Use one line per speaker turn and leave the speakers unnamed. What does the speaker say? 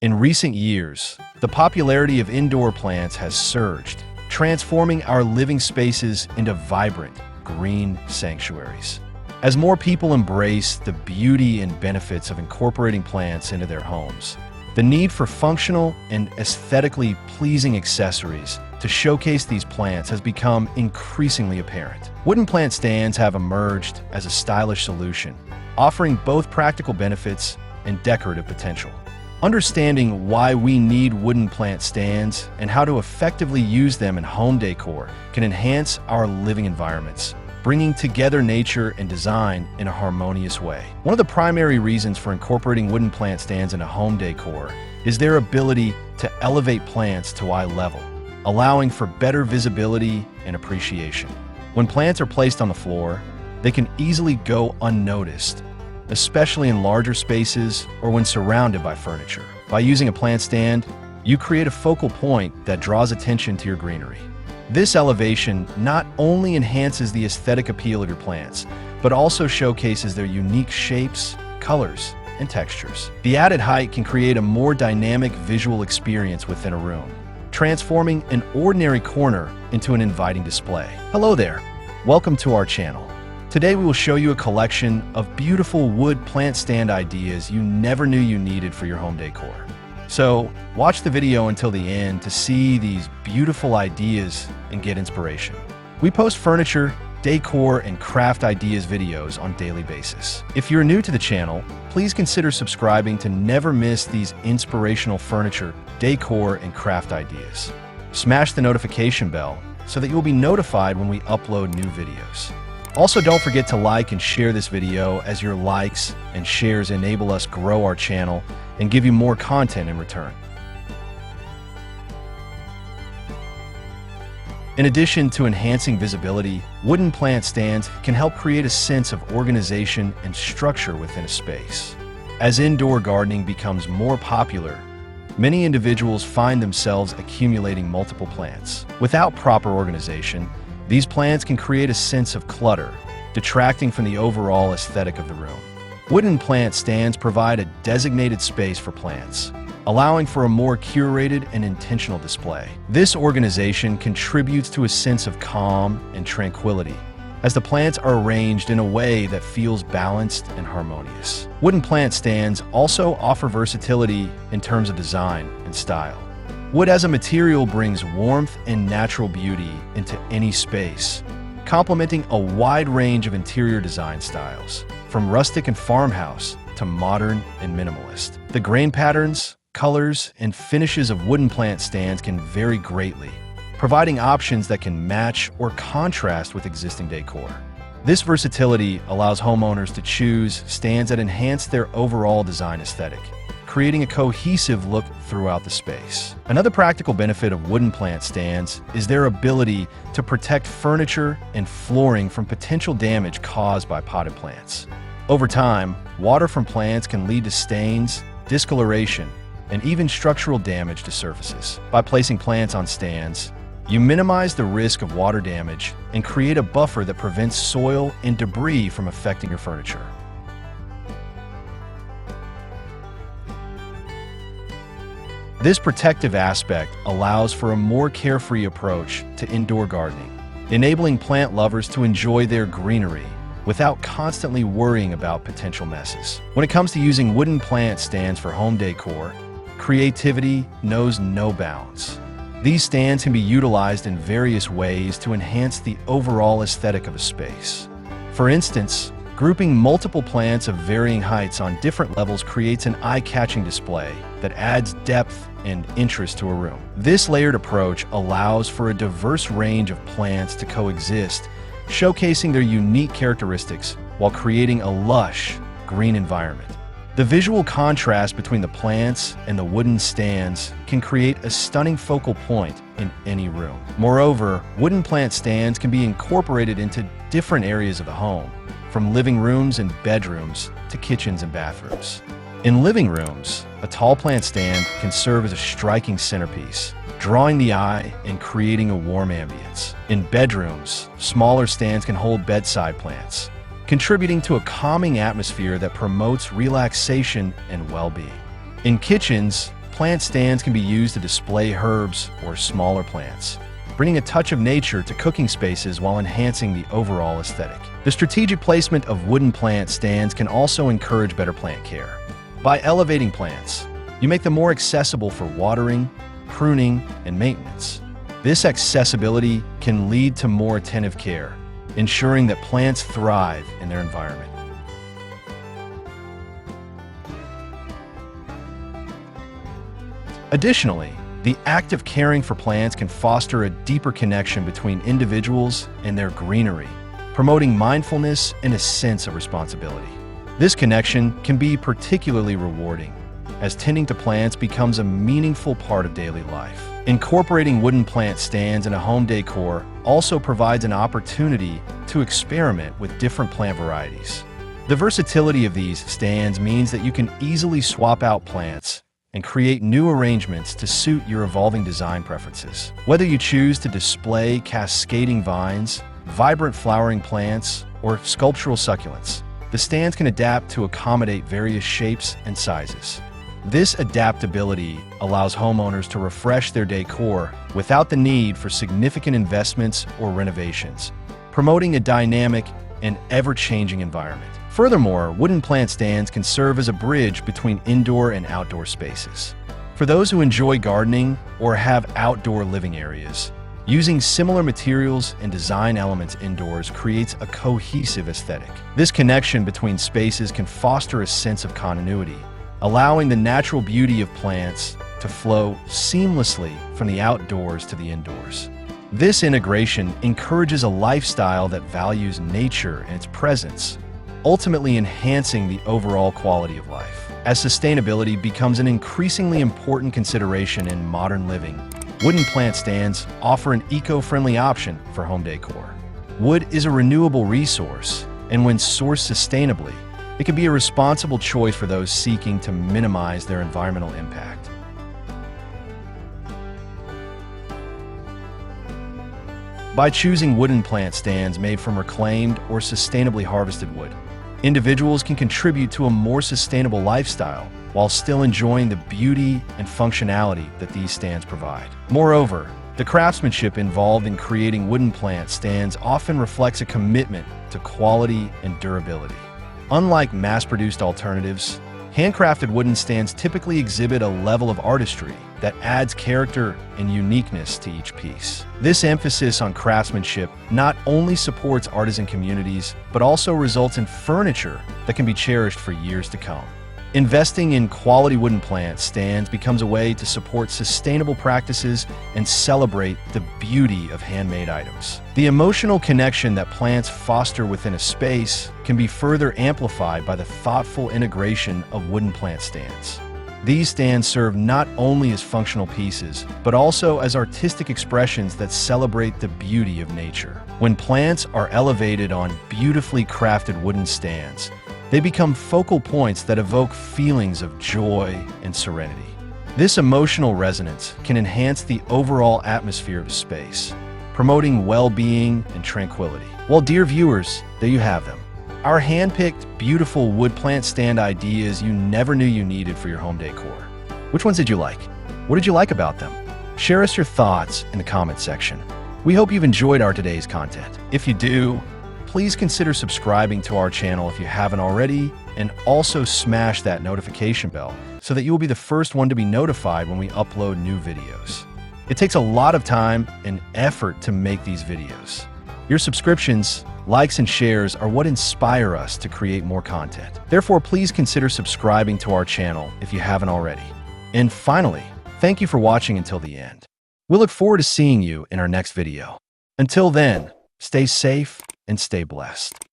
In recent years, the popularity of indoor plants has surged, transforming our living spaces into vibrant, green sanctuaries. As more people embrace the beauty and benefits of incorporating plants into their homes, the need for functional and aesthetically pleasing accessories to showcase these plants has become increasingly apparent. Wooden plant stands have emerged as a stylish solution, offering both practical benefits and decorative potential. Understanding why we need wooden plant stands and how to effectively use them in home decor can enhance our living environments, bringing together nature and design in a harmonious way. One of the primary reasons for incorporating wooden plant stands into home decor is their ability to elevate plants to eye level, allowing for better visibility and appreciation. When plants are placed on the floor, they can easily go unnoticed, especially in larger spaces or when surrounded by furniture. By using a plant stand, you create a focal point that draws attention to your greenery. This elevation not only enhances the aesthetic appeal of your plants, but also showcases their unique shapes, colors, and textures. The added height can create a more dynamic visual experience within a room, transforming an ordinary corner into an inviting display. Hello there, welcome to our channel. Today we will show you a collection of beautiful wood plant stand ideas you never knew you needed for your home decor. So watch the video until the end to see these beautiful ideas and get inspiration. We post furniture, decor, and craft ideas videos on a daily basis. If you're new to the channel, please consider subscribing to never miss these inspirational furniture, decor, and craft ideas. Smash the notification bell so that you'll be notified when we upload new videos. Also, don't forget to like and share this video, as your likes and shares enable us grow our channel and give you more content in return. In addition to enhancing visibility, wooden plant stands can help create a sense of organization and structure within a space. As indoor gardening becomes more popular, many individuals find themselves accumulating multiple plants. Without proper organization, these plants can create a sense of clutter, detracting from the overall aesthetic of the room. Wooden plant stands provide a designated space for plants, allowing for a more curated and intentional display. This organization contributes to a sense of calm and tranquility, as the plants are arranged in a way that feels balanced and harmonious. Wooden plant stands also offer versatility in terms of design and style. Wood as a material brings warmth and natural beauty into any space, complementing a wide range of interior design styles, from rustic and farmhouse to modern and minimalist. The grain patterns, colors, and finishes of wooden plant stands can vary greatly, providing options that can match or contrast with existing decor. This versatility allows homeowners to choose stands that enhance their overall design aesthetic, creating a cohesive look throughout the space. Another practical benefit of wooden plant stands is their ability to protect furniture and flooring from potential damage caused by potted plants. Over time, water from plants can lead to stains, discoloration, and even structural damage to surfaces. By placing plants on stands, you minimize the risk of water damage and create a buffer that prevents soil and debris from affecting your furniture. This protective aspect allows for a more carefree approach to indoor gardening, enabling plant lovers to enjoy their greenery without constantly worrying about potential messes. When it comes to using wooden plant stands for home decor, creativity knows no bounds. These stands can be utilized in various ways to enhance the overall aesthetic of a space. For instance, grouping multiple plants of varying heights on different levels creates an eye-catching display that adds depth and interest to a room. This layered approach allows for a diverse range of plants to coexist, showcasing their unique characteristics while creating a lush, green environment. The visual contrast between the plants and the wooden stands can create a stunning focal point in any room. Moreover, wooden plant stands can be incorporated into different areas of the home, from living rooms and bedrooms to kitchens and bathrooms. In living rooms, a tall plant stand can serve as a striking centerpiece, drawing the eye and creating a warm ambience. In bedrooms, smaller stands can hold bedside plants, contributing to a calming atmosphere that promotes relaxation and well-being. In kitchens, plant stands can be used to display herbs or smaller plants, bringing a touch of nature to cooking spaces while enhancing the overall aesthetic. The strategic placement of wooden plant stands can also encourage better plant care. By elevating plants, you make them more accessible for watering, pruning, and maintenance. This accessibility can lead to more attentive care, ensuring that plants thrive in their environment. Additionally, the act of caring for plants can foster a deeper connection between individuals and their greenery, promoting mindfulness and a sense of responsibility. This connection can be particularly rewarding, as tending to plants becomes a meaningful part of daily life. Incorporating wooden plant stands in a home decor also provides an opportunity to experiment with different plant varieties. The versatility of these stands means that you can easily swap out plants and create new arrangements to suit your evolving design preferences. Whether you choose to display cascading vines, vibrant flowering plants, or sculptural succulents, the stands can adapt to accommodate various shapes and sizes. This adaptability allows homeowners to refresh their decor without the need for significant investments or renovations, promoting a dynamic and ever-changing environment. Furthermore, wooden plant stands can serve as a bridge between indoor and outdoor spaces. For those who enjoy gardening or have outdoor living areas, using similar materials and design elements indoors creates a cohesive aesthetic. This connection between spaces can foster a sense of continuity, allowing the natural beauty of plants to flow seamlessly from the outdoors to the indoors. This integration encourages a lifestyle that values nature and its presence, ultimately enhancing the overall quality of life. As sustainability becomes an increasingly important consideration in modern living, wooden plant stands offer an eco-friendly option for home decor. Wood is a renewable resource, and when sourced sustainably, it can be a responsible choice for those seeking to minimize their environmental impact. By choosing wooden plant stands made from reclaimed or sustainably harvested wood, individuals can contribute to a more sustainable lifestyle while still enjoying the beauty and functionality that these stands provide. Moreover, the craftsmanship involved in creating wooden plant stands often reflects a commitment to quality and durability. Unlike mass-produced alternatives, handcrafted wooden stands typically exhibit a level of artistry that adds character and uniqueness to each piece. This emphasis on craftsmanship not only supports artisan communities, but also results in furniture that can be cherished for years to come. Investing in quality wooden plant stands becomes a way to support sustainable practices and celebrate the beauty of handmade items. The emotional connection that plants foster within a space can be further amplified by the thoughtful integration of wooden plant stands. These stands serve not only as functional pieces, but also as artistic expressions that celebrate the beauty of nature. When plants are elevated on beautifully crafted wooden stands, they become focal points that evoke feelings of joy and serenity. This emotional resonance can enhance the overall atmosphere of a space, promoting well-being and tranquility. Well, dear viewers, there you have them. Our hand-picked, beautiful wood plant stand ideas you never knew you needed for your home decor. Which ones did you like? What did you like about them? Share us your thoughts in the comment section. We hope you've enjoyed our today's content. If you do, please consider subscribing to our channel if you haven't already, and also smash that notification bell so that you will be the first one to be notified when we upload new videos. It takes a lot of time and effort to make these videos. Your subscriptions, likes, and shares are what inspire us to create more content. Therefore, please consider subscribing to our channel if you haven't already. And finally, thank you for watching until the end. We look forward to seeing you in our next video. Until then, stay safe and stay blessed.